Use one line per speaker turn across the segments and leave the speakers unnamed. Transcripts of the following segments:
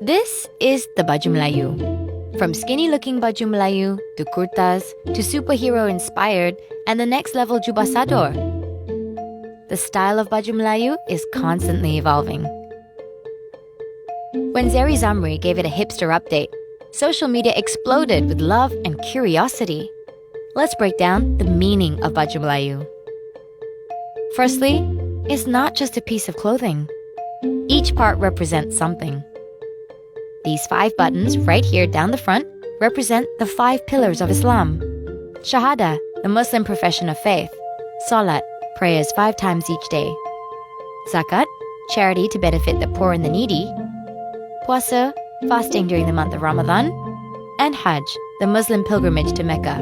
This is the Baju Melayu. From skinny-looking Baju Melayu to kurtas to superhero-inspired and the next-level jubah sador. The style of Baju Melayu is constantly evolving. When Zeri Zamri gave it a hipster update, social media exploded with love and curiosity. Let's break down the meaning of Baju Melayu. Firstly, it's not just a piece of clothing. Each part represents something. These 5 buttons right here down the front represent the 5 pillars of Islam. Shahada, the Muslim profession of faith. Salat, prayers 5 times each day. Zakat, charity to benefit the poor and the needy. Puasa, fasting during the month of Ramadan. And Hajj, the Muslim pilgrimage to Mecca.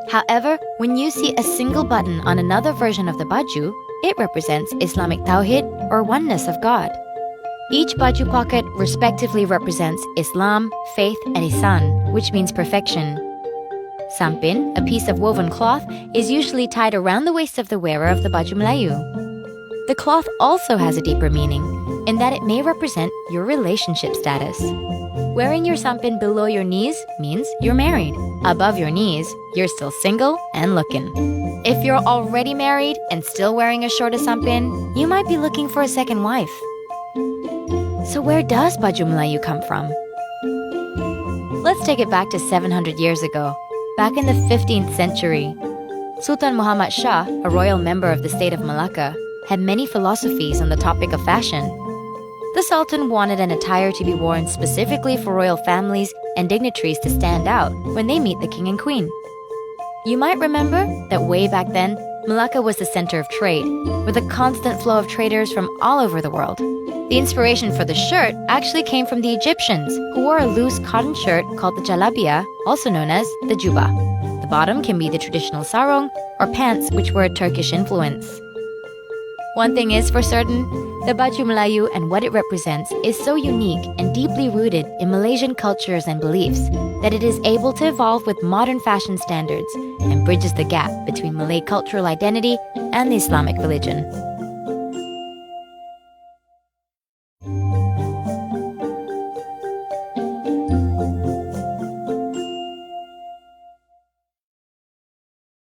However, when you see a single button on another version of the Baju, it represents Islamic Tawhid or oneness of God. Each Baju pocket respectively represents Islam, faith, and Ihsan, which means perfection. Sampin, a piece of woven cloth, is usually tied around the waist of the wearer of the Baju Melayu. The cloth also has a deeper meaning, in that it may represent your relationship status. Wearing your sampin below your knees means you're married. Above your knees, you're still single and looking. If you're already married and still wearing a shorter sampin, you might be looking for a second wife. So where does Baju Melayu come from? Let's take it back to 700 years ago, back in the 15th century. Sultan Muhammad Shah, a royal member of the state of Malacca, had many philosophies on the topic of fashion. The Sultan wanted an attire to be worn specifically for royal families and dignitaries to stand out when they meet the king and queen. You might remember that way back then, Malacca was the center of trade, with a constant flow of traders from all over the world. The inspiration for the shirt actually came from the Egyptians, who wore a loose cotton shirt called the jalabia, also known as the juba. The bottom can be the traditional sarong, or pants which were a Turkish influence. One thing is for certain, the Baju Melayu and what it represents is so unique and deeply rooted in Malaysian cultures and beliefs that it is able to evolve with modern fashion standards and bridges the gap between Malay cultural identity and the Islamic religion.